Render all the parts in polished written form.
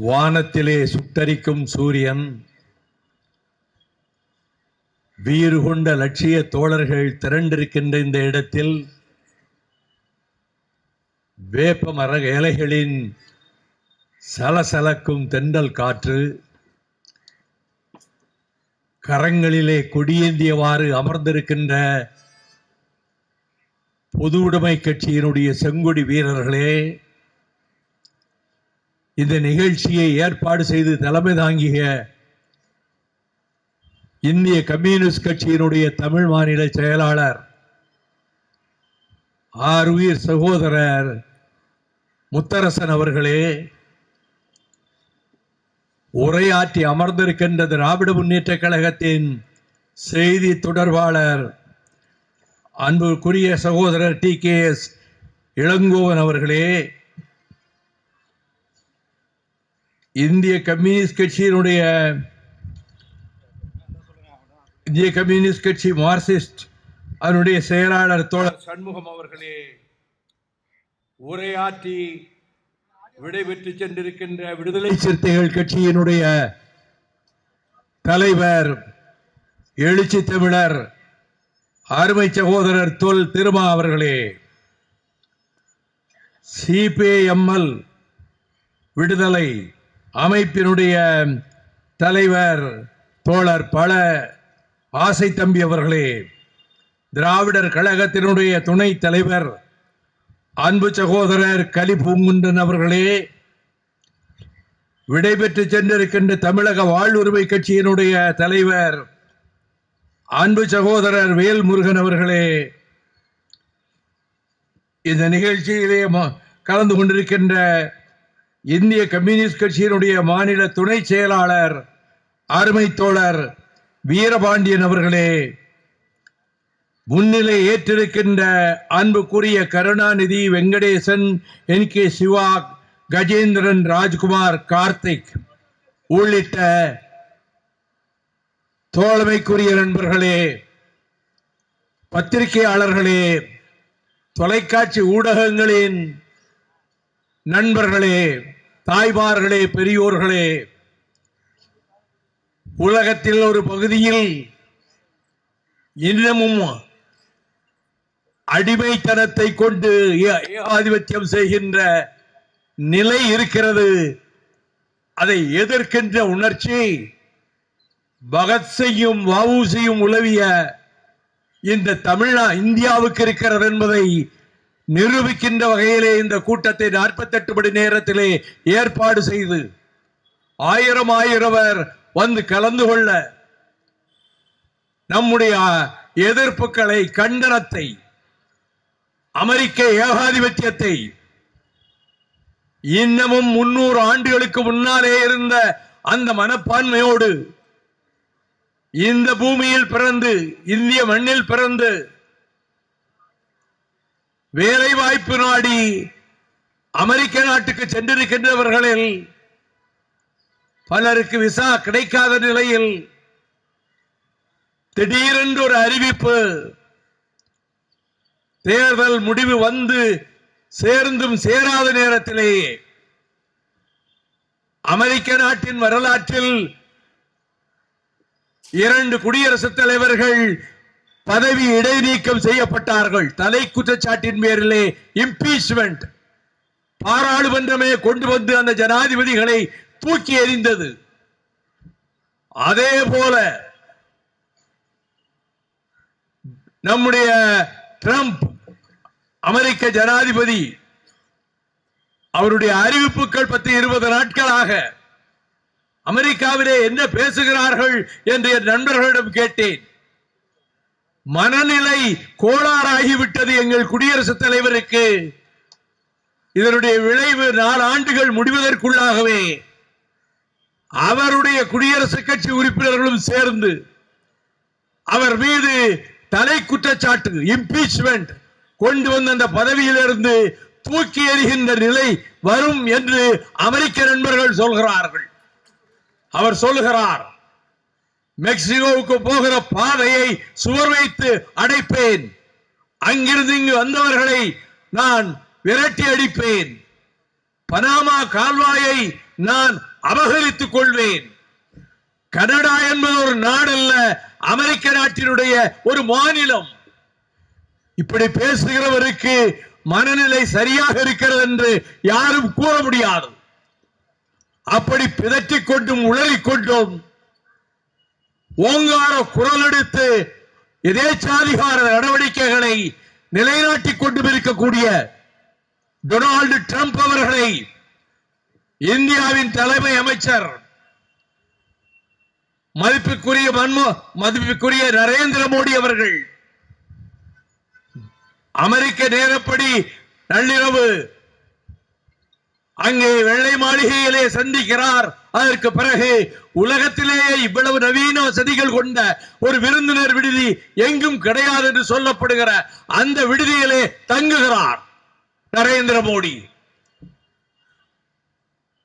வானத்திலே சுட்டரிக்கும் சூரியன், வீறு கொண்ட லட்சிய தோழர்கள் திரண்டிருக்கின்ற இந்த இடத்தில் வேப்ப மர இலைகளின் சலசலக்கும் தென்றல் காற்று, கரங்களிலே கொடியேந்தியவாறு அமர்ந்திருக்கின்ற பொது உடைமை கட்சியினுடைய செங்கொடி வீரர்களே, இந்த நிகழ்ச்சியை ஏற்பாடு செய்து தலைமை தாங்கிய இந்திய கம்யூனிஸ்ட் கட்சியினுடைய தமிழ் மாநில செயலாளர் ஆருயிர் சகோதரர் முத்தரசன் அவர்களே, உரையாற்றி அமர்ந்திருக்கின்ற திராவிட முன்னேற்ற கழகத்தின் செய்தி தொடர்பாளர் அன்புக்குரிய சகோதரர் TKS இளங்கோவன் அவர்களே, இந்திய கம்யூனிஸ்ட் கட்சி மார்க்சிஸ்ட் அதனுடைய செயலாளர் தோழர் சண்முகம் அவர்களே, உரையாற்றி விடைபெற்று சென்றிருக்கின்ற விடுதலை சிறுத்தைகள் கட்சியினுடைய தலைவர் எழுச்சி தமிழர் அருமை சகோதரர் தொல் திருமா அவர்களே, CPIML விடுதலை அமைப்பினுடைய தலைவர் தோழர் பல ஆசை தம்பி அவர்களே, திராவிடர் கழகத்தினுடைய துணை தலைவர் அன்பு சகோதரர் கலிபூங்குன்றன் அவர்களே, விடைபெற்று சென்றிருக்கின்ற தமிழக வாழ்வுரிமை கட்சியினுடைய தலைவர் அன்பு சகோதரர் வேல்முருகன் அவர்களே, இந்த நிகழ்ச்சியிலே கலந்து கொண்டிருக்கின்ற இந்திய கம்யூனிஸ்ட் கட்சியினுடைய மாநில துணை செயலாளர் அருமை தோழர் வீரபாண்டியன் அவர்களே, முன்னிலை ஏற்றிருக்கின்ற அன்புக்குரிய கருணாநிதி, வெங்கடேசன், NK சிவா, கஜேந்திரன், ராஜ்குமார், கார்த்திக் உள்ளிட்ட தோழமைக்குரிய நண்பர்களே, பத்திரிகையாளர்களே, தொலைக்காட்சி ஊடகங்களின் நண்பர்களே, தாய்மார்களே, பெரியோர்களே, உலகத்தில் ஒரு பகுதியில் இன்னமும் அடிமைத்தனத்தை கொண்டு ஏகாதிபத்தியம் செய்கின்ற நிலை இருக்கிறது. அதை எதிர்க்கின்ற உணர்ச்சி பகத்சிங்கும் வஉசியும் உலவிய இந்த இந்தியாவுக்கு இருக்கிறது என்பதை நிரூபிக்கின்ற வகையிலே இந்த கூட்டத்தை 48 மணி நேரத்திலே ஏற்பாடு செய்து ஆயிரவர் வந்து கலந்து கொள்ள நம்முடைய எதிர்ப்புகளை, கண்டனத்தை, அமெரிக்க ஏகாதிபத்தியத்தை, இன்னமும் 300 ஆண்டுகளுக்கு முன்னாலே இருந்த அந்த மனப்பான்மையோடு இந்த பூமியில் பிறந்து, இந்திய மண்ணில் பிறந்து, வேலை வாய்ப்பு நாடி அமெரிக்க நாட்டுக்கு சென்றிருக்கின்றவர்களில் பலருக்கு விசா கிடைக்காத நிலையில் திடீரென்று ஒரு அறிவிப்பு, தேர்தல் முடிவு வந்து சேர்ந்தும் சேராத நேரத்திலேயே அமெரிக்க நாட்டின் வரலாற்றில் 2 குடியரசுத் தலைவர்கள் பதவி இடைநீக்கம் செய்யப்பட்டார்கள். தலை குற்றச்சாட்டின் பேரிலே இம்பீச்மென்ட். பாராளுமன்றமே கொண்டு வந்து அந்த ஜனாதிபதிகளை தூக்கி எறிந்தது. அதே போல நம்முடைய ட்ரம்ப் அமெரிக்க ஜனாதிபதி, அவருடைய அறிவிப்புகள் 10-20 நாட்களாக அமெரிக்காவிலே என்ன பேசுகிறார்கள் என்று என் நண்பர்களிடம் கேட்டேன். மனநிலை கோளாறாகிவிட்டது எங்கள் குடியரசுத் தலைவருக்கு. இதனுடைய விளைவு 4 ஆண்டுகள் முடிவதற்குள்ளாகவே அவருடைய குடியரசுக் கட்சி உறுப்பினர்களும் சேர்ந்து அவர் மீது தலை குற்றச்சாட்டு, இம்பீச்மென்ட் கொண்டு வந்து அந்த பதவியிலிருந்து தூக்கி எறிகின்ற நிலை வரும் என்று அமெரிக்க நண்பர்கள் சொல்கிறார்கள். அவர் சொல்லுகிறார், மெக்சிகோவுக்கு போகிற பாதையை சுவர் வைத்து அடைப்பேன், அங்கிருந்து இங்கு வந்தவர்களை நான் விரட்டி அடிப்பேன், பனாமா கால்வாயை நான் அபகரித்துக் கொள்வேன். கனடா என்பது ஒரு நாடல்ல, அமெரிக்க நாட்டினுடைய ஒரு மாநிலம். இப்படி பேசுகிறவருக்கு மனநிலை சரியாக இருக்கிறது என்று யாரும் கூற முடியாது. அப்படி பிதற்றிக் கொண்டும் உளறிக் கொண்டும் ஓங்கார குரல் எடுத்து எதேச்சாதிகார நடவடிக்கைகளை நிலைநாட்டிக் கொண்டும் இருக்கக்கூடிய டொனால்டு டிரம்ப் அவர்களை இந்தியாவின் தலைமை அமைச்சர் மதிப்புக்குரிய நரேந்திர மோடி அவர்கள் அமெரிக்க நேரப்படி நள்ளிரவு அங்கே வெள்ளை மாளிகையிலே சந்திக்கிறார். அதற்கு பிறகு உலகத்திலேயே இவ்வளவு நவீன வசதிகள் கொண்ட ஒரு விருந்தினர் விடுதி எங்கும் கிடையாது என்று சொல்லப்படுகிற அந்த விடுதியிலே தங்குகிறார் நரேந்திர மோடி.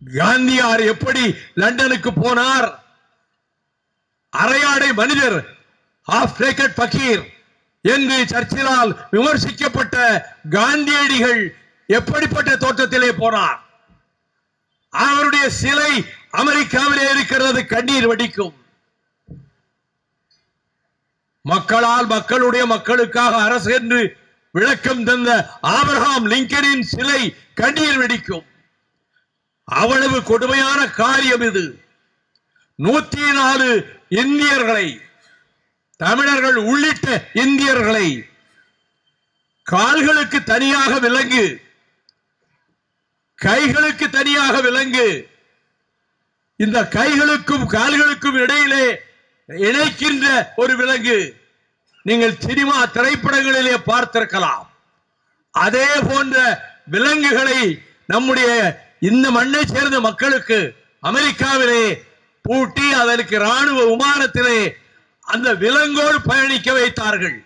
காந்தியார் எப்படி லண்டனுக்கு போனார்? அரையாடை மனிதர், ஹாஃப் நேக்கட் பகீர் என்று சர்ச்சிலால் விமர்சிக்கப்பட்ட காந்தியடிகள் எப்படிப்பட்ட தோற்றத்திலே போனார்? அவருடைய சிலை அமெரிக்காவிலே இருக்கிறது, கண்ணீர் வடிக்கும். மக்களால் மக்களுடைய மக்களுக்காக அரசு என்று விளக்கம் தந்த ஆபிரகாம் லிங்கனின் சிலை கண்ணீர் வெடிக்கும். அவ்வளவு கொடுமையான காரியம் இது. 104 இந்தியர்களை, தமிழர்கள் உள்ளிட்ட இந்தியர்களை, கால்களுக்கு தனியாக விலங்கு, கைகளுக்கு தனியாக விலங்கு, இந்த கைகளுக்கும் கால்களுக்கும் இடையிலே இணைக்கின்ற ஒரு விலங்கு நீங்கள் சினிமா திரைப்படங்களிலே பார்த்திருக்கலாம். அதே போன்ற விலங்குகளை நம்முடைய இந்த மண்ணை சேர்ந்த மக்களுக்கு அமெரிக்காவிலே பூட்டி அதற்கு ராணுவ விமானத்திலே அந்த விலங்கோடு பயணிக்க வைத்தார்கள்.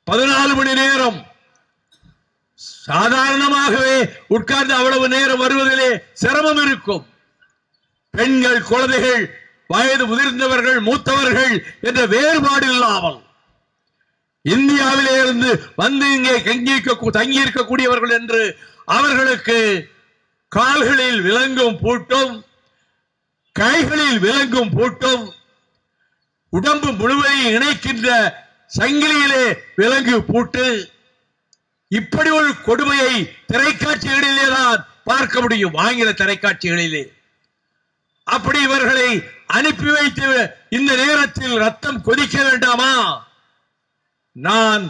14 மணி நேரம். சாதாரணமாகவே உட்கார்ந்து அவ்வளவு நேரம் வருவதிலே சிரமம் இருக்கும். பெண்கள், குழந்தைகள், வயது முதிர்ந்தவர்கள், மூத்தவர்கள் என்ற வேறுபாடு இல்லாமல் இந்தியாவிலே இருந்து வந்து இங்கே தங்கி இருக்கக்கூடியவர்கள் என்று அவர்களுக்கு கால்களில் விலங்கும் பூட்டும், கைகளில் விலங்கும் பூட்டும், உடம்பு முழுவதையும் இணைக்கின்ற சங்கிலியிலே விலங்கு பூட்டு, இப்படி ஒரு கொடுமையை திரைக்காட்சிகளிலே தான் பார்க்க முடியும், ஆங்கில திரைக்காட்சிகளிலே. அப்படி இவர்களை அனுப்பி வைத்து இந்த நேரத்தில் ரத்தம் கொதிக்க வேண்டாமா? நான்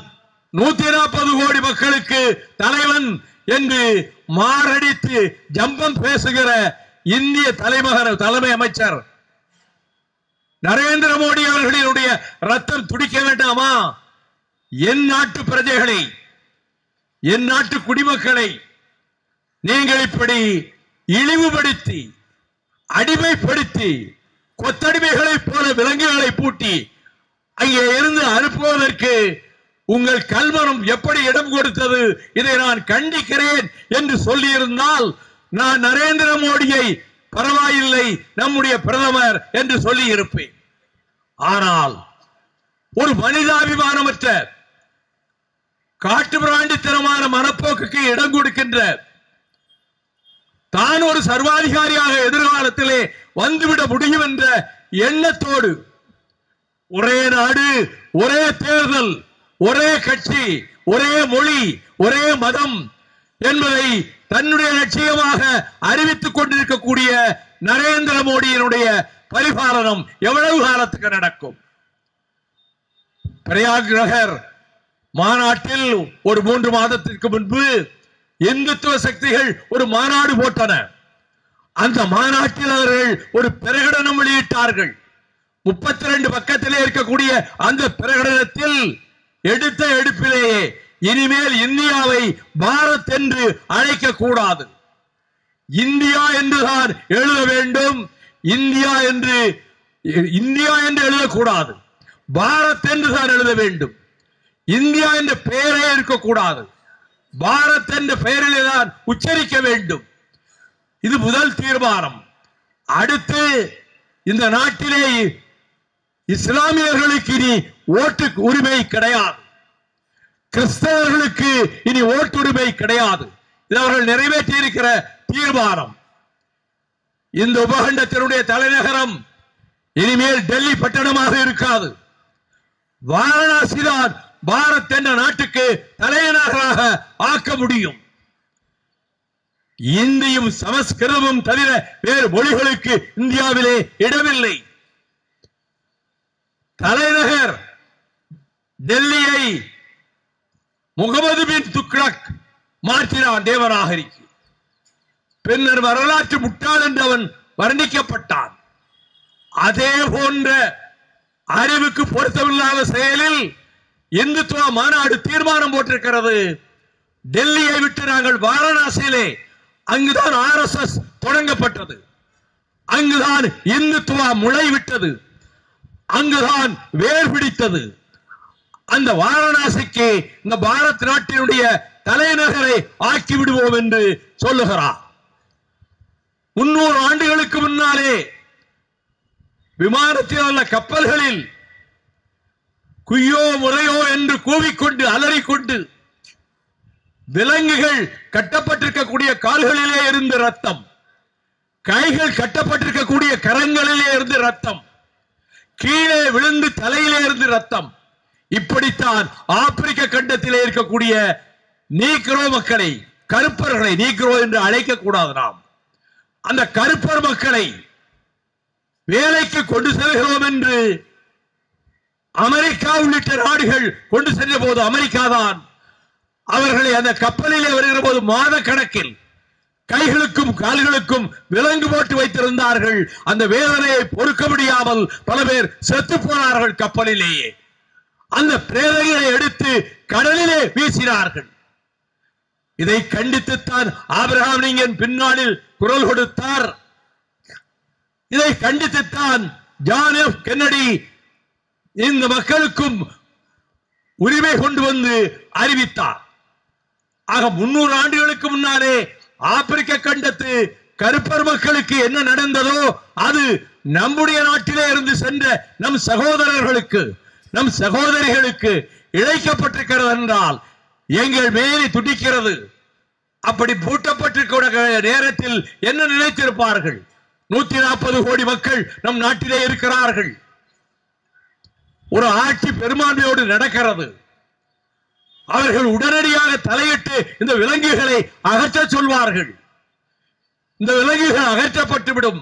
140 கோடி மக்களுக்கு தலைவன் என்று மாரடித்து ஜம்பம் பேசுகிற இந்திய தலைமை அமைச்சர் நரேந்திர மோடி அவர்களுடைய ரத்தம் துடிக்க வேண்டாமா? என் நாட்டு பிரஜைகளை, என் நாட்டு குடிமக்களை நீங்கள் இப்படி இழிவுபடுத்தி, அடிமைப்படுத்தி, கொத்தடிமைகளைப் போல விலங்குகளை பூட்டி அங்கே இருந்து அனுப்புவதற்கு உங்கள் கல்மனம் எப்படி இடம் கொடுத்தது? இதை நான் கண்டிக்கிறேன் என்று சொல்லியிருந்தால் நான் நரேந்திர மோடியை பரவாயில்லை நம்முடைய பிரதமர் என்று சொல்லி இருப்பேன். ஆனால் ஒரு மனிதாபிமானமற்ற காட்டு பிராண்டித்தனமான மனப்போக்குக்கு இடம் கொடுக்கின்ற, தான் ஒரு சர்வாதிகாரியாக எதிர்காலத்திலே வந்துவிட முடியும் என்ற எண்ணத்தோடு ஒரே நாடு, ஒரே தேர்தல், ஒரே கட்சி, ஒரே மொழி, ஒரே மதம் என்பதை தன்னுடைய லட்சியமாக அறிவித்துக் கொண்டிருக்கக்கூடிய நரேந்திர மோடியினுடைய பரிபாலனம் எவ்வளவு காலத்துக்கு நடக்கும்? பிரயாக் நகர் மாநாட்டில் ஒரு 3 மாதத்திற்கு முன்பு இந்துத்துவ சக்திகள் ஒரு மாநாடு போட்டன. அந்த மாநாட்டில் அவர்கள் ஒரு பிரகடனம் வெளியிட்டார்கள். 32 பக்கத்திலே இருக்கக்கூடிய அந்த பிரகடனத்தில் எடுத்த எடுப்பிலேயே இனிமேல் இந்தியாவை பாரத் என்று அழைக்க கூடாது, இந்தியா என்றுதான் எழுத வேண்டும். இந்தியா என்று எழுதக்கூடாது, பாரத் என்றுதான் எழுத வேண்டும். இந்தியா என்ற பெயரே இருக்கக்கூடாது, பாரத் என்ற பெயரிலே தான் உச்சரிக்க வேண்டும். இது முதல் தீர்மானம். அடுத்து இந்த நாட்டிலே இஸ்லாமியர்களுக்கு இனி ஓட்டு உரிமை கிடையாது, கிறிஸ்தவர்களுக்கு இனி ஓட்டுரிமை கிடையாது. இது அவர்கள் நிறைவேற்றி இருக்கிற தீர்மானம். இந்த உபகண்டத்தினுடைய தலைநகரம் இனிமேல் டெல்லி பட்டணமாக இருக்காது. வாரணாசி தான் பாரத் என்ற நாட்டுக்கு தலைநகராக ஆக்க முடியும். இந்தியும் சமஸ்கிருதமும் தவிர வேறு மொழிகளுக்கு இந்தியாவிலே இடமில்லை. தலைநகர் டெல்லியை முகமது பின் துக்ளக் மாற்றினான் தேவநாகரிக்கு. பின்னர் வரலாற்று முட்டாள் என்று அவன் வர்ணிக்கப்பட்டான். அதே போன்ற அறிவுக்கு பொருத்தமில்லாத செயலில் இந்துத்துவ மாநாடு தீர்மானம் போட்டிருக்கிறது. டெல்லியை விட்டு நாங்கள் வாரணாசியிலே, அங்குதான் RSS தொடங்கப்பட்டது, அங்குதான் இந்துத்துவா முளைவிட்டது, அங்குதான் வேர் பிடித்தது. அந்த வாரணாசிக்கு இந்த பாரத் நாட்டினுடைய தலைநகரை ஆக்கி விடுவோம் என்று சொல்லுகிறார். 300 ஆண்டுகளுக்கு முன்னாலே விமானத்தில் உள்ள கப்பல்களில் குய்யோ முறையோ என்று கூவிக்கொண்டு அலறிக்கொண்டு விலங்குகள் கட்டப்பட்டிருக்கக்கூடிய கால்களிலே இருந்து ரத்தம், கைகள் கட்டப்பட்டிருக்கக்கூடிய கரங்களிலே இருந்து ரத்தம், கீழே விழுந்து தலையிலே இருந்து ரத்தம். இப்படித்தான் ஆப்பிரிக்க கண்டத்திலே இருக்கக்கூடிய நீக்ரோ மக்களை, கருப்பர்களை நீக்ரோ என்று அழைக்க கூடாது. நாம் அந்த கருப்பர் மக்களை வேலைக்கு கொண்டு செல்கிறோம் என்று அமெரிக்கா உள்ளிட்ட நாடுகள் கொண்டு சென்ற போது, அமெரிக்கா தான் அவர்களை அந்த கப்பலிலே வருகிற போது மாத கணக்கில் கைகளுக்கும் கால்களுக்கும் விலங்கு போட்டு வைத்திருந்தார்கள். அந்த வேதனையை பொறுக்க முடியாமல் பல பேர் செத்து போனார்கள் கப்பலிலேயே. அந்த பிரேதங்களை எடுத்து கடலிலே வீசினார்கள். இதை கண்டித்துத்தான் ஆபிரகாம் லிங்கன் பின்னாளில் குரல் கொடுத்தார். இதை கண்டித்துத்தான் ஜான் எஃப் கென்னடி இந்த மக்களுக்கும் உரிமை கொண்டு வந்து அறிவித்தார். ஆக 300 ஆண்டுகளுக்கு முன்னாலே ஆப்பிரிக்க கண்டத்து கருப்பர் மக்களுக்கு என்ன நடந்ததோ அது நம்முடைய நாட்டிலே இருந்து சென்ற நம் சகோதரர்களுக்கு, நம் சகோதரிகளுக்கு இழைக்கப்பட்டிருக்கிறது என்றால் எங்கள் மேலே துடிக்கிறது. அப்படி பூட்டப்பட்டிருக்கிற நேரத்தில் என்ன நினைத்திருப்பார்கள்? 140 கோடி மக்கள் நம் நாட்டிலே இருக்கிறார்கள். ஒரு ஆட்சி பெரும்பான்மையோடு நடக்கிறது. அவர்கள் உடனடியாக தலையிட்டு இந்த விலங்குகளை அகற்ற சொல்வார்கள். இந்த விலங்குகள் அகற்றப்பட்டுவிடும்,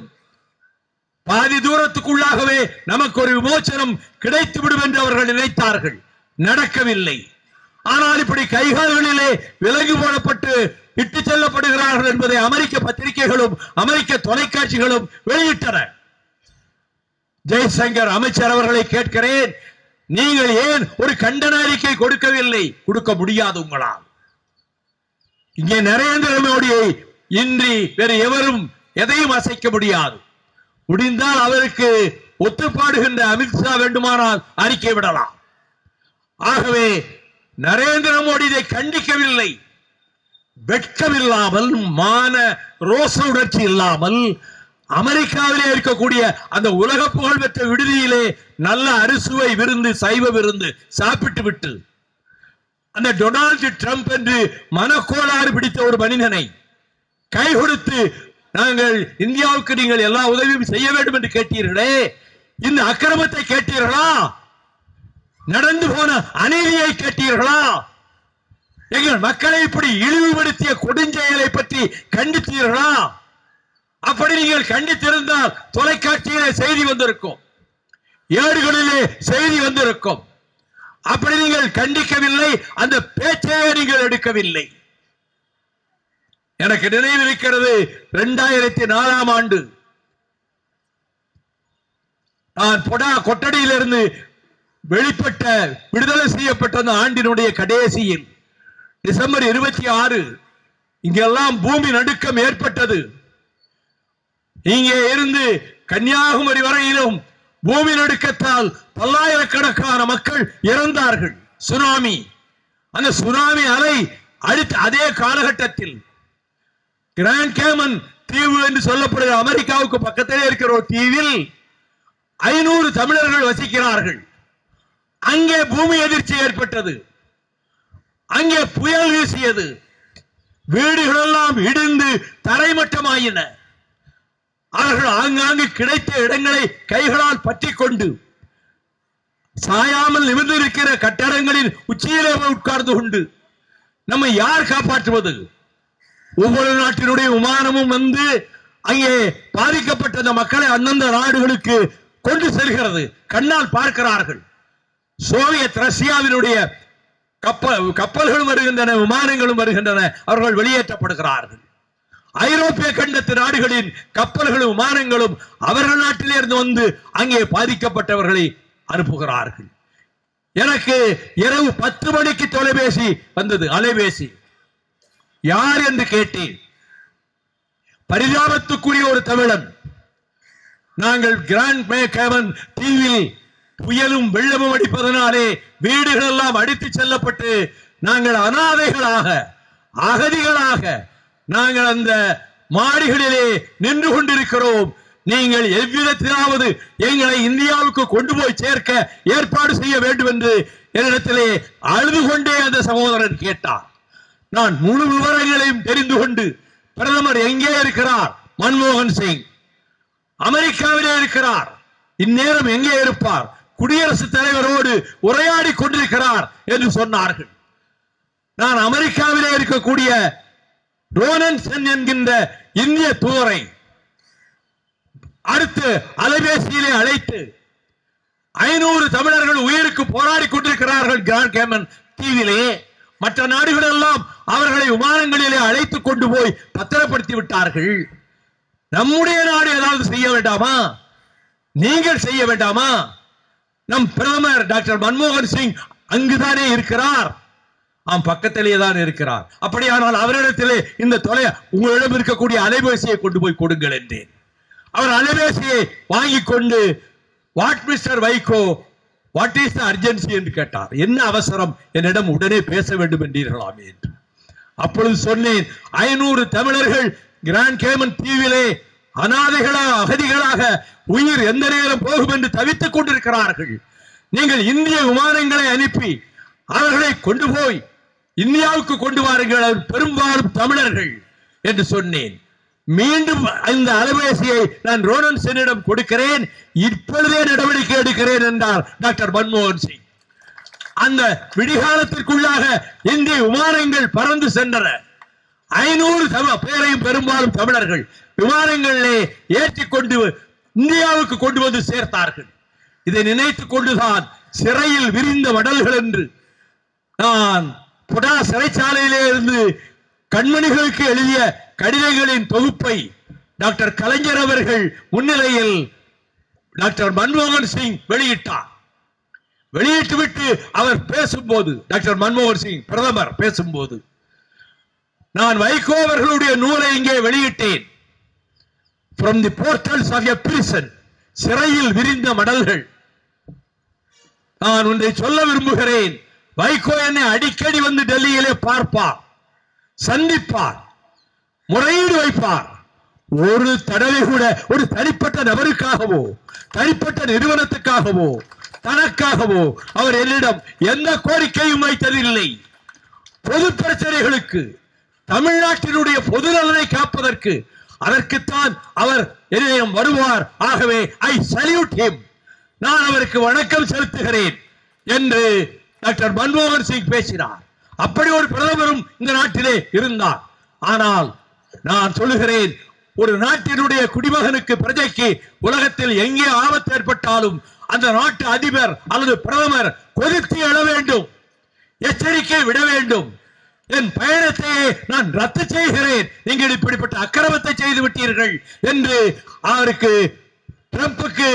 பாதி தூரத்துக்குள்ளாகவே நமக்கு ஒரு விமோசனம் கிடைத்துவிடும் என்று அவர்கள் நினைத்தார்கள். நடக்கவில்லை. ஆனால் இப்படி கைகால்களிலே விலங்கு போடப்பட்டு இட்டு செல்லப்படுகிறார்கள் என்பதை அமெரிக்க பத்திரிகைகளும் அமெரிக்க தொலைக்காட்சிகளும் வெளியிட்டன. ஜெய்சங்கர் அமைச்சர் அவர்களை கேட்கிறேன், நீங்கள் ஏன் ஒரு கண்டன அறிக்கை கொடுக்கவில்லை? கொடுக்க முடியாது உங்களால். இங்கே நரேந்திர மோடியை இன்றி வேறு எவரும் எதையும் அசைக்க முடியாது. முடிந்தால் அவருக்கு ஒத்துப்பாடுகின்ற அமித்ஷா வேண்டுமானால் அறிக்கை விடலாம். ஆகவே நரேந்திர மோடி இதை கண்டிக்கவில்லை. வெட்கமில்லாமல், மான ரோச உணர்ச்சி இல்லாமல் அமெரிக்காவிலே இருக்கக்கூடிய அந்த உலக புகழ்பெற்ற விடுதியிலே நல்ல அறுசுவை விருந்து, சைவ விருந்து சாப்பிட்டு விட்டு அந்த டொனால்டு ட்ரம்ப் என்று மனக்கோளாறு பிடித்த ஒரு மனிதனை கை கொடுத்து நாங்கள் இந்தியாவுக்கு நீங்கள் எல்லா உதவியும் செய்ய வேண்டும் என்று கேட்டீர்களே, இந்த அக்கிரமத்தை கேட்டீர்களா? நடந்து போன அநீதியை கேட்டீர்களா? எங்கள் மக்களை இப்படி இழிவுபடுத்திய கொடுஞ்செயலை பற்றி கண்டித்தீர்களா? அப்படி நீங்கள் கண்டித்திருந்தால் தொலைக்காட்சியிலே செய்தி வந்திருக்கும், ஏடுகளிலே செய்தி வந்திருக்கும். அப்படி நீங்கள் கண்டிக்கவில்லை, அந்த பேச்சையே நீங்கள் எடுக்கவில்லை. எனக்கு நினைவிருக்கிறது, 2004ஆம் ஆண்டு நான் கொட்டடியிலிருந்து வெளிப்பட்ட, விடுதலை செய்யப்பட்ட அந்த ஆண்டினுடைய கடைசியில் டிசம்பர் 26 இங்கெல்லாம் பூமி நடுக்கம் ஏற்பட்டது. இங்கே இருந்து கன்னியாகுமரி வரையிலும் பூமி நடுக்கத்தால் பல்லாயிரக்கணக்கான மக்கள் இறந்தார்கள். சுனாமி, அந்த சுனாமி அலை அடித்த அதே காலகட்டத்தில் கிராண்ட் கேமன் தீவு என்று சொல்லப்படுகிற அமெரிக்காவுக்கு பக்கத்திலே இருக்கிற ஒரு தீவில் 500 தமிழர்கள் வசிக்கிறார்கள். அங்கே பூமி எதிர்ச்சி ஏற்பட்டது, அங்கே புயல் வீசியது, வீடுகளெல்லாம் இடிந்து தரைமட்டமாயின. ஆக ஆங்காங்கு கிடைத்த இடங்களை கைகளால் பற்றி கொண்டு சாயாமல் நிமிர்ந்து இருக்கிற கட்டடங்களின் உச்சியிலே உட்கார்ந்து கொண்டு நம்மை யார் காப்பாற்றுவது? ஒவ்வொரு நாட்டினுடைய விமானமும் வந்து அங்கே பாதிக்கப்பட்ட அந்த மக்களை அந்தந்த நாடுகளுக்கு கொண்டு செல்கிறது. கண்ணால் பார்க்கிறார்கள். சோவியத் ரஷ்யாவினுடைய கப்பல்களும் வருகின்றன, விமானங்களும் வருகின்றன. அவர்கள் வெளியேற்றப்படுகிறார்கள். ஐரோப்பிய கண்டத்து நாடுகளின் கப்பல்களும் விமானங்களும் அவர்கள் நாட்டிலே இருந்து வந்து அங்கே பாதிக்கப்பட்டவர்களை அனுப்புகிறார்கள். எனக்கு இரவு 10 மணிக்கு தொலைபேசி வந்தது, அலைபேசி. யார் என்று கேட்டேன். பரிதாபத்துக்குரிய ஒரு தமிழன். நாங்கள் கிராண்ட் கேமன் தீவில் புயலும் வெள்ளமும் அடிப்பதனாலே வீடுகள் எல்லாம் அடித்து செல்லப்பட்டு நாங்கள் அனாதைகளாக, அகதிகளாக நாங்கள் அந்த மாடிகளிலே நின்று கொண்டிருக்கிறோம். நீங்கள் எவ்விதத்திலாவது எங்களை இந்தியாவுக்கு கொண்டு போய் சேர்க்க ஏற்பாடு செய்ய வேண்டும் என்று என்னிடத்திலே அழுது கொண்டே அந்த சகோதரன் கேட்டார். நான் முழு விவரங்களையும் தெரிந்து கொண்டு, பிரதமர் எங்கே இருக்கிறார்? மன்மோகன் சிங் அமெரிக்காவிலே இருக்கிறார். இந்நேரம் எங்கே இருப்பார்? குடியரசுத் தலைவரோடு உரையாடி கொண்டிருக்கிறார் என்று சொன்னார்கள். நான் அமெரிக்காவிலே இருக்கக்கூடிய ரோனன் சென் என்கின்ற இந்திய தூதரை அடுத்து அலைபேசியிலே அழைத்து 500 தமிழர்கள் உயிருக்கு போராடி கொண்டிருக்கிறார்கள் கிராண்ட் கேமன் தீவிலே. மற்ற நாடுகள் எல்லாம் அவர்களை விமானங்களிலே அழைத்து கொண்டு போய் பத்திரப்படுத்தி விட்டார்கள். நம்முடைய நாடு ஏதாவது செய்ய வேண்டாமா? நீங்கள் செய்ய வேண்டாமா? நம் பிரதமர் டாக்டர் மன்மோகன் சிங் அங்குதானே இருக்கிறார். பக்கத்திலே தான் இருக்கிறார். அப்படியானால் அவரிடத்திலே இந்த உங்களிடம் இருக்கக்கூடிய அலைபேசியை கொண்டு போய் கொடுங்கள் என்றேன். அவர் அலைபேசியை வாங்கி கொண்டு, what mister Vaiko, what is the urgency என்று கேட்டார். என்ன அவசரம்? என்னிடம் உடனே பேச வேண்டும் என்றீர்களாமே என்று. அப்பொழுது சொன்னேன், 500 தமிழர்கள் கிராண்ட் கேமன் தீவிலே அனாதைகளாக, அகதிகளாக உயிர் எந்த நேரம் போகும் என்று தவித்துக் கொண்டிருக்கிறார்கள். நீங்கள் இந்திய விமானங்களை அனுப்பி அவர்களை கொண்டு போய் இந்தியாவுக்கு கொண்டு வாருங்கள், பெரும்பாலும் தமிழர்கள் என்று சொன்னேன். மீண்டும் இந்த அலைபேசியை நான் ரோனன் சென்னிடம் கொடுக்கிறேன், இப்பொழுதே நடவடிக்கை எடுக்கிறேன் என்றார் டாக்டர் மன்மோகன் சிங். அந்த விடிகாலத்திற்குள்ளாக இந்திய விமானங்கள் பறந்து சென்றன. 500 பேரையும் பெரும்பாலும் தமிழர்கள் விமானங்களிலே ஏற்றிக்கொண்டு இந்தியாவுக்கு கொண்டு வந்து சேர்த்தார்கள். இதை நினைத்துக் கொண்டுதான் சிறையில் விரிந்த மடல்கள் என்று நான் புடா சிறைச்சாலையிலே இருந்து கண்மணிகளுக்கு எழுதிய கடிதங்களின் தொகுப்பை டாக்டர் கலைஞர் அவர்கள் முன்னிலையில் டாக்டர் மன்மோகன் சிங் வெளியிட்டார். வெளியிட்டுவிட்டு அவர் பேசும்போது, டாக்டர் மன்மோகன் சிங் பிரதமர் பேசும்போது, நான் வைகோ அவர்களுடைய நூலை இங்கே வெளியிட்டேன். From the portals of a prison, சிறையில் விரிந்த மடல்கள். நான் ஒன்றை சொல்ல விரும்புகிறேன். வைகோ என்னை அடிக்கடி வந்து டெல்லியிலே பார்ப்பார், சந்திப்பார், முறையீடு வைப்பார். ஒரு தடவை கூட ஒரு தனிப்பட்ட நபருக்காகவோ தனிப்பட்ட நிறுவனத்துக்காகவோ தனக்காகவோ அவர் என்னிடம் எந்த கோரிக்கையும் வைத்ததில்லை. பொது பிரச்சனைகளுக்கு, தமிழ்நாட்டினுடைய பொது நலனை காப்பதற்கு, அதற்குத்தான் அவர் என்னிடம் வருவார். ஆகவே ஐ சல்யூட் ஹிம், நான் அவருக்கு வணக்கம் செலுத்துகிறேன் என்று டாக்டர் மன்மோகன் சிங் பேசினார். அப்படி ஒரு பிரதமரும் இந்த நாட்டிலே இருந்தார். ஆனால் நான் சொல்லுகிறேன், ஒரு நாட்டினுடைய குடிமகனுக்கு, பிரஜைக்கு உலகத்தில் எங்கே ஆபத்து ஏற்பட்டாலும் அந்த நாட்டு அதிபர் அல்லது பிரதமர் கொதித்து எழ வேண்டும், எச்சரிக்கை விட வேண்டும். என் பயணத்தையே நான் ரத்து செய்கிறேன், நீங்கள் இப்படிப்பட்ட அக்கிரமத்தை செய்து விட்டீர்கள் என்று அவருக்கு, ட்ரம்புக்கு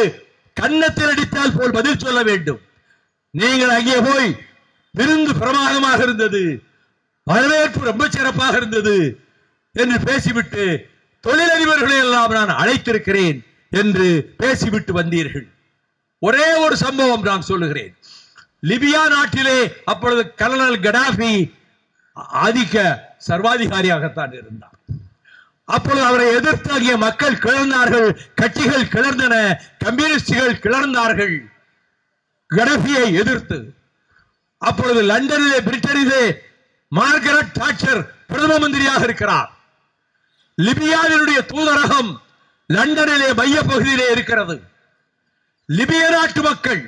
கன்னத்தில் அடித்தால் போல் பதில் சொல்ல வேண்டும். நீங்கள் அங்கே போய் விருந்து பிரமாதமாக இருந்தது, வரவேற்பு ரொம்ப சிறப்பாக இருந்தது என்று பேசிவிட்டு தொழிலதிபர்களை எல்லாம் நான் அழைத்திருக்கிறேன் என்று பேசிவிட்டு வந்தீர்கள். ஒரே ஒரு சம்பவம் நான் சொல்லுகிறேன். லிபியா நாட்டிலே அப்பொழுது கர்னல் கடாபி ஆதிக்க சர்வாதிகாரியாகத்தான் இருந்தார். அப்பொழுது அவரை எதிர்த்து அங்கே மக்கள் கிளர்ந்தார்கள், கட்சிகள் கிளர்ந்தன, கம்யூனிஸ்டுகள் கிளர்ந்தார்கள் கடாபியை எதிர்த்து. அப்பொழுது லண்டனிலே, பிரிட்டனிலே மார்கரெட் தாட்சர் பிரதம மந்திரியாக இருக்கிறார். லிபியாவினுடைய தூதரகம் லண்டனிலே மைய பகுதியிலே இருக்கிறது. லிபிய நாட்டு மக்கள்,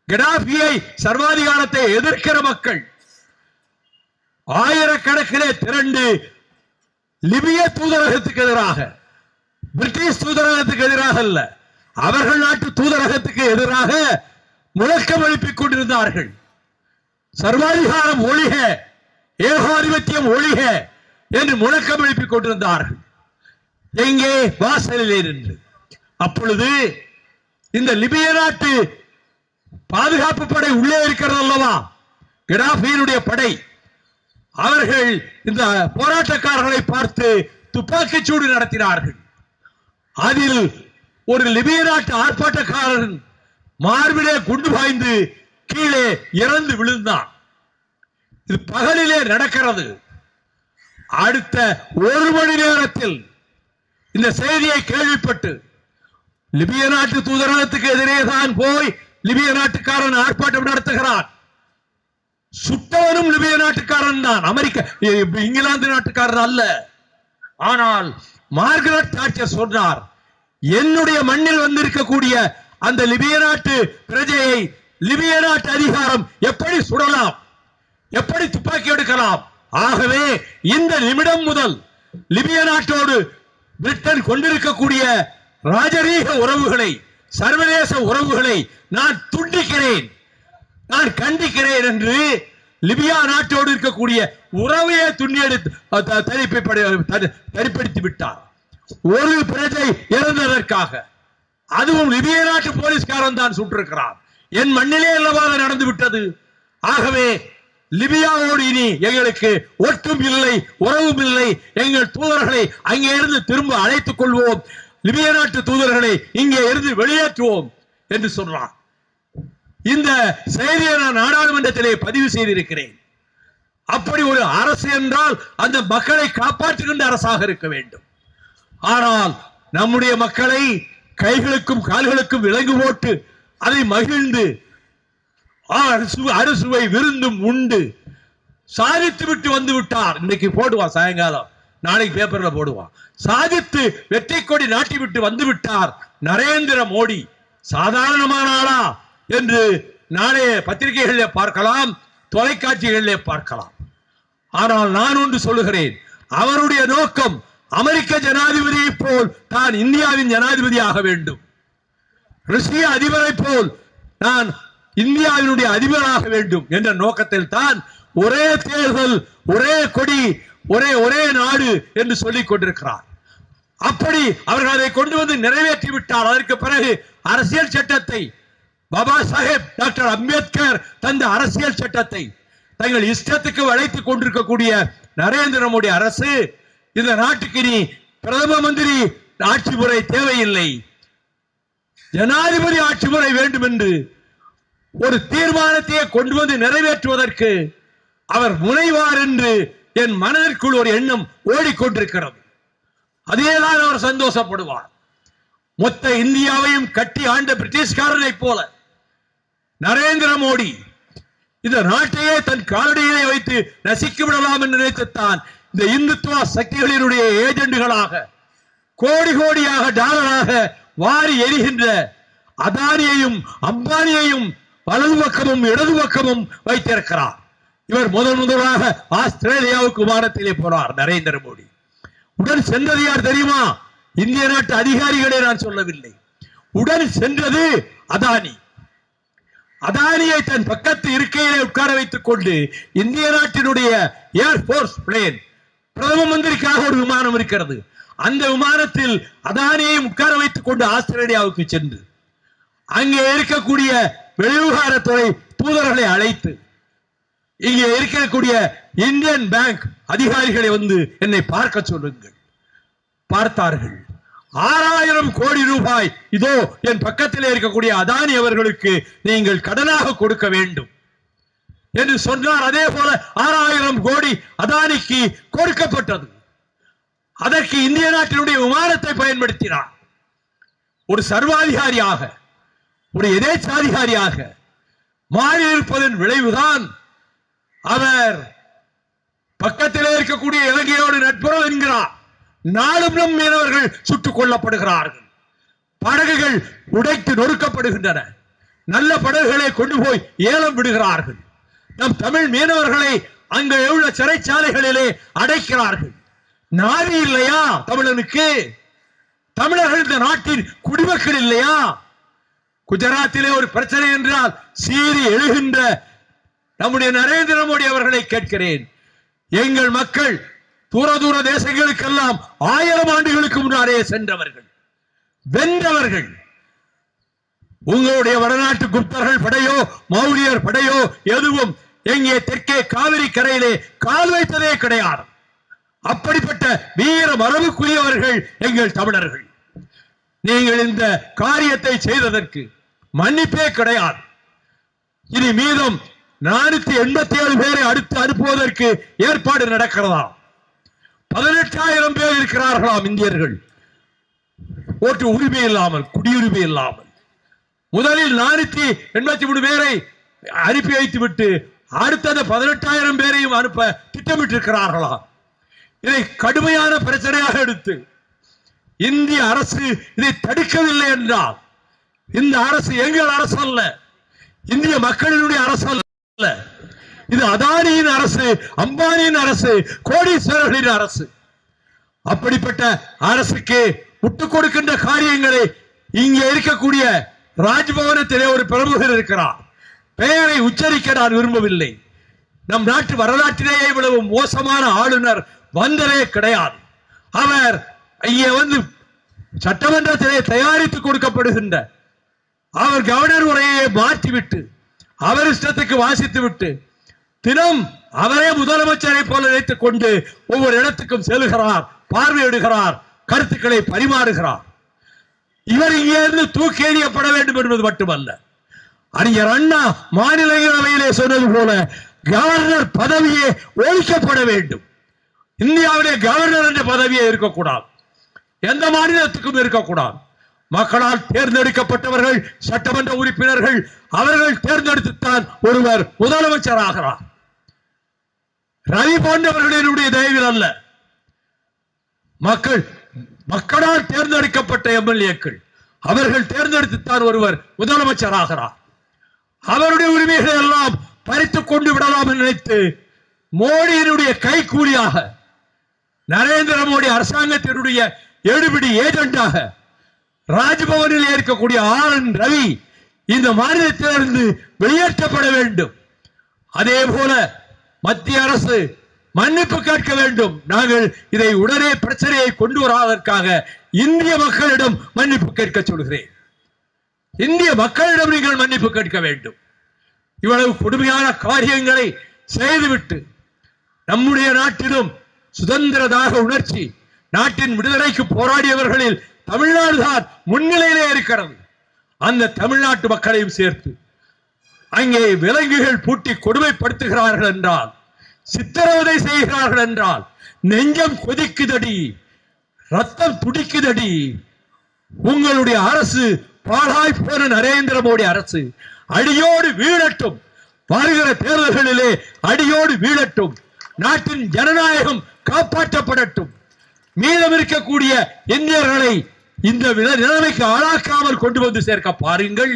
கடாபியை சர்வாதிகாரத்தை எதிர்க்கிற மக்கள் ஆயிரக்கணக்கிலே திரண்டு லிபிய தூதரகத்துக்கு எதிராக, பிரிட்டிஷ் தூதரகத்துக்கு எதிராக அல்ல, அவர்கள் நாட்டு தூதரகத்துக்கு எதிராக முழக்கம் எழுப்பிக் கொண்டிருந்தார்கள். சர்வாதிகாரம் ஒழிக, ஏகாதிபத்தியம் ஒழிக என்று முழக்கம் எழுப்பிக் கொண்டிருந்தார்கள். எங்கே? வாசலிலே நின்று. அப்பொழுது இந்த லிபிய நாட்டு பாதுகாப்பு படை உள்ளே இருக்கிறது அல்லவா, கடாபியினுடைய படை, அவர்கள் இந்த போராட்டக்காரர்களை பார்த்து துப்பாக்கிச் சூடு நடத்தினார்கள். அதில் ஒரு லிபிய நாட்டு ஆர்ப்பாட்டக்காரன் மார்பிலே குண்டு பாய்ந்து கீழே இறந்து விழுந்தான். இது பகலிலே நடக்கிறது. அடுத்த ஒரு மணி நேரத்தில் இந்த செய்தியை கேள்விப்பட்டு லிபிய நாட்டு தூதரகத்துக்கு எதிரே தான் போய் லிபிய நாட்டுக்காரன் ஆர்ப்பாட்டம் நடத்துகிறான். சுட்டவனும் லிபிய நாட்டுக்காரன் தான், அமெரிக்க இங்கிலாந்து நாட்டுக்காரன் அல்ல. ஆனால் மார்கரெட் தாட்சர் சொன்னார், என்னுடைய மண்ணில் வந்திருக்கக்கூடிய அந்த லிபிய நாட்டு பிரஜையை லிபிய நாட்டு அதிகாரம் எப்படி சுடலாம், எப்படி துப்பாக்கி எடுக்கலாம்? ஆகவே இந்த நிமிடம் முதல் லிபிய நாட்டோடு பிரிட்டன் கொண்டிருக்கக்கூடிய ராஜரீக உறவுகளை, சர்வதேச உறவுகளை நான் துண்டிக்கிறேன், நான் கண்டிக்கிறேன் என்று லிபியா நாட்டோடு இருக்கக்கூடிய உறவையே தரிப்படுத்தி விட்டார். ஒரு பிரஜை இறந்ததற்காக, அதுவும் லிபிய நாட்டு போலீஸ்காரன் தான் சுட்டிருக்கிறார். என் மண்ணிலே அல்லவா நடந்து விட்டது. ஆகவே லிபியாவோடு இனி எங்களுக்கு ஒட்டும் இல்லை, உறவும் இல்லை. எங்கள் தூதர்களை அங்கே இருந்து திரும்ப அழைத்துக் கொள்வோம், லிபிய நாட்டு தூதர்களை இங்கே இருந்து வெளியேற்றுவோம் என்று சொன்னார். இந்த செய்தியை நான் நாடாளுமன்றத்திலே பதிவு செய்திருக்கிறேன். அப்படி ஒரு அரசு என்றால் அந்த மக்களை காப்பாற்றுகின்ற அரசாக இருக்க வேண்டும். ஆனால் நம்முடைய மக்களை கைகளுக்கும் கால்களுக்கும் விலங்கு போட்டு அதை மகிழ்ந்து அறுசுவை விருந்தும் உண்டு சாதித்து விட்டு வந்து விட்டார். இன்னைக்கு போடுவான், சாயங்காலம் நாளைக்கு பேப்பர்ல போடுவான், சாதித்து வெற்றி கொடி நாட்டி விட்டு வந்து விட்டார் நரேந்திர மோடி. சாதாரணமான ஆளா என்று நாளே பத்திரிகைகளிலே பார்க்கலாம், தொலைக்காட்சிகளிலே பார்க்கலாம். ஆனால் நான் ஒன்று சொல்லுகிறேன், அவருடைய நோக்கம் அமெரிக்க ஜனாதிபதியை போல் தான் இந்தியாவின் ஜனாதிபதியாக வேண்டும், ரஷ்ய அதிபரை போல் நான் இந்தியாவினுடைய அதிபராக வேண்டும் என்ற நோக்கத்தில் தான் ஒரே தேர்தல், ஒரே கொடி, ஒரே நாடு என்று சொல்லிக் கொண்டிருக்கிறார். அப்படி அவர்கள் அதை கொண்டு வந்து நிறைவேற்றி விட்டார். அதற்கு பிறகு அரசியல் சட்டத்தை, பாபா சாஹேப் டாக்டர் அம்பேத்கர் தந்த அரசியல் சட்டத்தை தங்கள் இஷ்டத்துக்கு வளைத்துக் கொண்டிருக்கக்கூடிய நரேந்திர மோடி அரசு இந்த நாட்டுக்கு இனி பிரதம மந்திரி ஆட்சி முறை தேவையில்லை, ஜனாதிபதி ஆட்சி முறை வேண்டும் என்று ஒரு தீர்மானத்தையே கொண்டு வந்து நிறைவேற்றுவதற்கு அவர் முனைவார் என்று என் மனதிற்குள் ஒரு எண்ணம் ஓடிக்கொண்டிருக்கிறது. அதேதான் அவர் சந்தோஷப்படுவார். மொத்த இந்தியாவையும் கட்டி ஆண்ட பிரிட்டிஷ்காரனை போல நரேந்திர மோடி இந்த நாட்டையே தன் காலடியிலே வைத்து நசிக்க விடலாம் என்று நினைத்துத்தான் இந்த இந்துத்துவ சக்திகளினுடைய ஏஜெண்டுகளாக கோடி கோடியாக டாலராக வாரி எரிகின்ற அதானியையும் அம்பானியையும் வலது பக்கமும் இடது பக்கமும் வைத்திருக்கிறார். இவர் முதலாக ஆஸ்திரேலியாவுக்கு விமானத்திலே போனார் நரேந்திர மோடி. உடன் சென்றது யார் தெரியுமா? இந்திய நாட்டு அதிகாரிகளே, நான் சொல்லவில்லை. உடன் சென்றது அதானி. அதானியை தன் பக்கத்து இருக்கையிலே உட்கார வைத்துக் கொண்டு இந்திய நாட்டினுடைய ஏர்போர்ஸ் பிளேன், பிரதம மந்திரிக்காக ஒரு விமானம் இருக்கிறது, அந்த விமானத்தில் அதானியை உட்கார வைத்துக் கொண்டு ஆஸ்திரேலியாவுக்கு சென்று அங்கே இருக்கக்கூடிய வெளிவிவகாரத்துறை தூதர்களை அழைத்து இங்கே இருக்கக்கூடிய இந்தியன் பேங்க் அதிகாரிகளை வந்து என்னை பார்க்க சொல்லுங்கள். பார்த்தார்கள். 6000 கோடி ரூபாய் இதோ என் பக்கத்தில் இருக்கக்கூடிய அதானி அவர்களுக்கு நீங்கள் கடனாக கொடுக்க வேண்டும் என்று சொன்னார். அதே போல 6000 கோடி அதானிக்கு கொடுக்கப்பட்டது. அதற்கு இந்திய நாட்டினுடைய விமானத்தை பயன்படுத்தினார். ஒரு சர்வாதிகாரியாக, ஒரு எதேச்சாதிகாரியாக மாறியிருப்பதன் விளைவுதான் அவர் பக்கத்திலே இருக்கக்கூடிய இலங்கையோடு நட்புறவு என்கிறார். நாளும் நம் மீனவர்கள் சுட்டுக் கொல்லப்படுகிறார்கள். படகுகள் உடைத்து நொறுக்கப்படுகின்றன. நல்ல படகுகளை கொண்டு போய் ஏலம் விடுகிறார்கள். நம் தமிழ் மீனவர்களை அங்கே உள்ள சிறைச்சாலைகளிலே அடைக்கிறார்கள். நாதி இல்லையா தமிழனுக்கு? தமிழர்கள் இந்த நாட்டின் குடிமக்கள் இல்லையா? குஜராத்திலே ஒரு பிரச்சனை என்றால் சீறி எழுகின்ற நம்முடைய நரேந்திர மோடி அவர்களை கேட்கிறேன். எங்கள் மக்கள் தூர தூர தேசங்களுக்கெல்லாம் 1000 ஆண்டுகளுக்கு முன்னாலே சென்றவர்கள், வென்றவர்கள். உங்களுடைய வடநாட்டு குப்தர்கள் படையோ மௌரியர் படையோ எதுவும் எங்கே தெற்கே காவிரி கரையிலே கால் வைத்ததே கிடையாது. அப்படிப்பட்ட வீர மரபுக்குரியவர்கள் எங்கள் தமிழர்கள். நீங்கள் இந்த காரியத்தை செய்ததற்கு மன்னிப்பே கிடையாது. இனி மீதம் 487 பேரை அடுத்து அனுப்புவதற்கு ஏற்பாடு நடக்கிறதா? 18,000 பேர் இருக்கிறார்களாம் இந்தியர்கள், ஓட்டு உரிமை இல்லாமல், குடியுரிமை இல்லாமல். முதலில் 483 பேரை அனுப்பி வைத்து விட்டு அடுத்தது 18,000 பேரையும் அனுப்ப திட்டமிட்டிருக்கிறார்களா? இதை கடுமையான பிரச்சனையாக எடுத்து இந்திய அரசு இதை தடுக்கவில்லை என்றால், இந்த அரசு எங்கள் அரசு அல்ல, இந்திய மக்களினுடைய அரசு அல்ல, இது அதானியின் அரசு, அம்பானியின் அரசு, கோடீஸ்வரர்களின் அரசு. அப்படிப்பட்ட அரசுக்கு முட்டுக் கொடுக்கின்ற காரியங்களை இங்கே இருக்கக்கூடிய ராஜ்பவனத்திலே ஒரு பிரமுகர் இருக்கிறார். பெயரை உச்சரிக்க நான் விரும்பவில்லை. நம் நாட்டு வரலாற்றிலேயே இவ்வளவு மோசமான ஆளுநர் வந்ததே கிடையாது. அவர் இங்கே வந்து சட்டமன்றத்திலே தயாரித்து கொடுக்கப்படுகின்ற அவர் கவர்னர் உரையை மாற்றிவிட்டு அவர் இஷ்டத்துக்கு வாசித்து விட்டு தினம் அவரே முதலமைச்சரை போல நினைத்துக் கொண்டு ஒவ்வொரு இடத்துக்கும் செல்கிறார், பார்வையிடுகிறார், கருத்துக்களை பரிமாறுகிறார். இவர் இங்கே இருந்து தூக்கி எறியப்பட வேண்டும் என்பது மட்டுமல்ல, அறிஞர் அண்ணா மாநிலங்களவையிலே சொன்னது போல கவர்னர் பதவியே ஒழிக்கப்பட வேண்டும். இந்தியாவிலே கவர்னர் என்ற பதவியே இருக்கக்கூடாது, எந்த மாநிலத்துக்கும் இருக்கக்கூடாது. மக்களால் தேர்ந்தெடுக்கப்பட்டவர்கள் சட்டமன்ற உறுப்பினர்கள், அவர்கள் தேர்ந்தெடுத்துத்தான் ஒருவர் முதலமைச்சர் ஆகிறார். ரவி போன்றவர்களினுடைய தயவில் அல்ல, மக்களால் தேர்ந்தெடுக்கப்பட்ட எம்எல்ஏக்கள், அவர்கள் தேர்ந்தெடுத்துத்தான் ஒருவர் முதலமைச்சர் ஆகிறார். அவருடைய உரிமைகளை எல்லாம் பறித்துக் கொண்டு விடலாம் என்று நினைத்து மோடியினுடைய கைக்கூலியாக, நரேந்திர மோடி அரசாங்கத்தினுடைய எடுபிடி ஏஜெண்டாக ராஜ்பவனில் இருக்கக்கூடிய ஆர்.என். ரவி இந்த மாநிலத்திலிருந்து வெளியேற்றப்பட வேண்டும். அதே போல மத்திய அரசு மன்னிப்பு கேட்க வேண்டும். நாங்கள் இதை உடனே பிரச்சனையை கொண்டு வராதற்காக இந்திய மக்களிடம் மன்னிப்பு கேட்க சொல்கிறேன். இந்திய மக்களிடம் நீங்கள் மன்னிப்பு கேட்க வேண்டும். இவ்வளவு கொடுமையான காரியங்களை செய்துவிட்டு நம்முடைய நாட்டிலும் சுதந்திரதாக உணர்ச்சி, நாட்டின் விடுதலைக்கு போராடியவர்களில் தமிழ்நாடு தான் முன்னிலையிலே இருக்கிறது. அந்த தமிழ்நாட்டு மக்களையும் சேர்த்து அங்கே விலங்குகள் பூட்டி கொடுமைப்படுத்துகிறார்கள் என்றால், சித்திரவதை செய்கிறார்கள் என்றால் நெஞ்சம் கொதிக்குதடி, ரத்தம் துடிக்குதடி. உங்களுடைய அரசு, பாழாய் போன நரேந்திர மோடி அரசு அடியோடு வீழட்டும். வருகிற தேர்தல்களிலே அடியோடு வீழட்டும். நாட்டின் ஜனநாயகம் காப்பாற்றப்படட்டும். மீதம் இருக்கக்கூடிய இந்தியர்களை இந்த நிலைமைக்கு ஆளாக்காமல் கொண்டு வந்து சேர்க்க பாருங்கள்.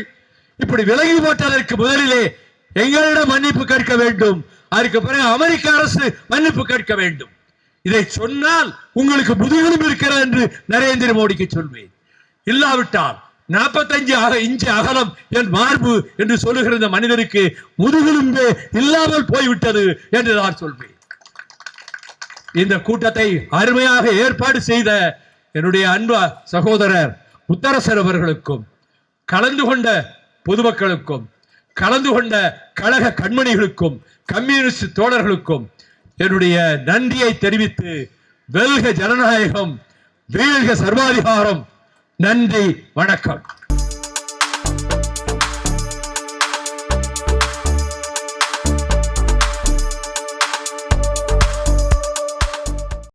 இப்படி விலகி போட்டதற்கு முதலிலே எங்களிடம் மன்னிப்பு கேட்க வேண்டும். அதற்கு பிறகு அமெரிக்க அரசு மன்னிப்பு கேட்க வேண்டும். இதை சொன்னால் உங்களுக்கு முதுகெலும்பு இருக்கிறது என்று நரேந்திர மோடிக்கு சொல்வேன். இல்லாவிட்டால் 45 இன்ச்சு அகலம் என் மார்பு என்று சொல்லுகிற இந்த மனிதருக்கு முதுகெலும்பே இல்லாமல் போய்விட்டது என்று நான் சொல்வேன். இந்த கூட்டத்தை அருமையாக ஏற்பாடு செய்த என்னுடைய அன்பு சகோதரர் முத்தரசர் அவர்களுக்கும், கலந்து கொண்ட பொதுமக்களுக்கும், கலந்து கொண்ட கழக கண்மணிகளுக்கும், கம்யூனிஸ்ட் தோழர்களுக்கும் என்னுடைய நன்றியை தெரிவித்து, வெல்க ஜனநாயகம், வீழ்க சர்வாதிகாரம். நன்றி, வணக்கம்.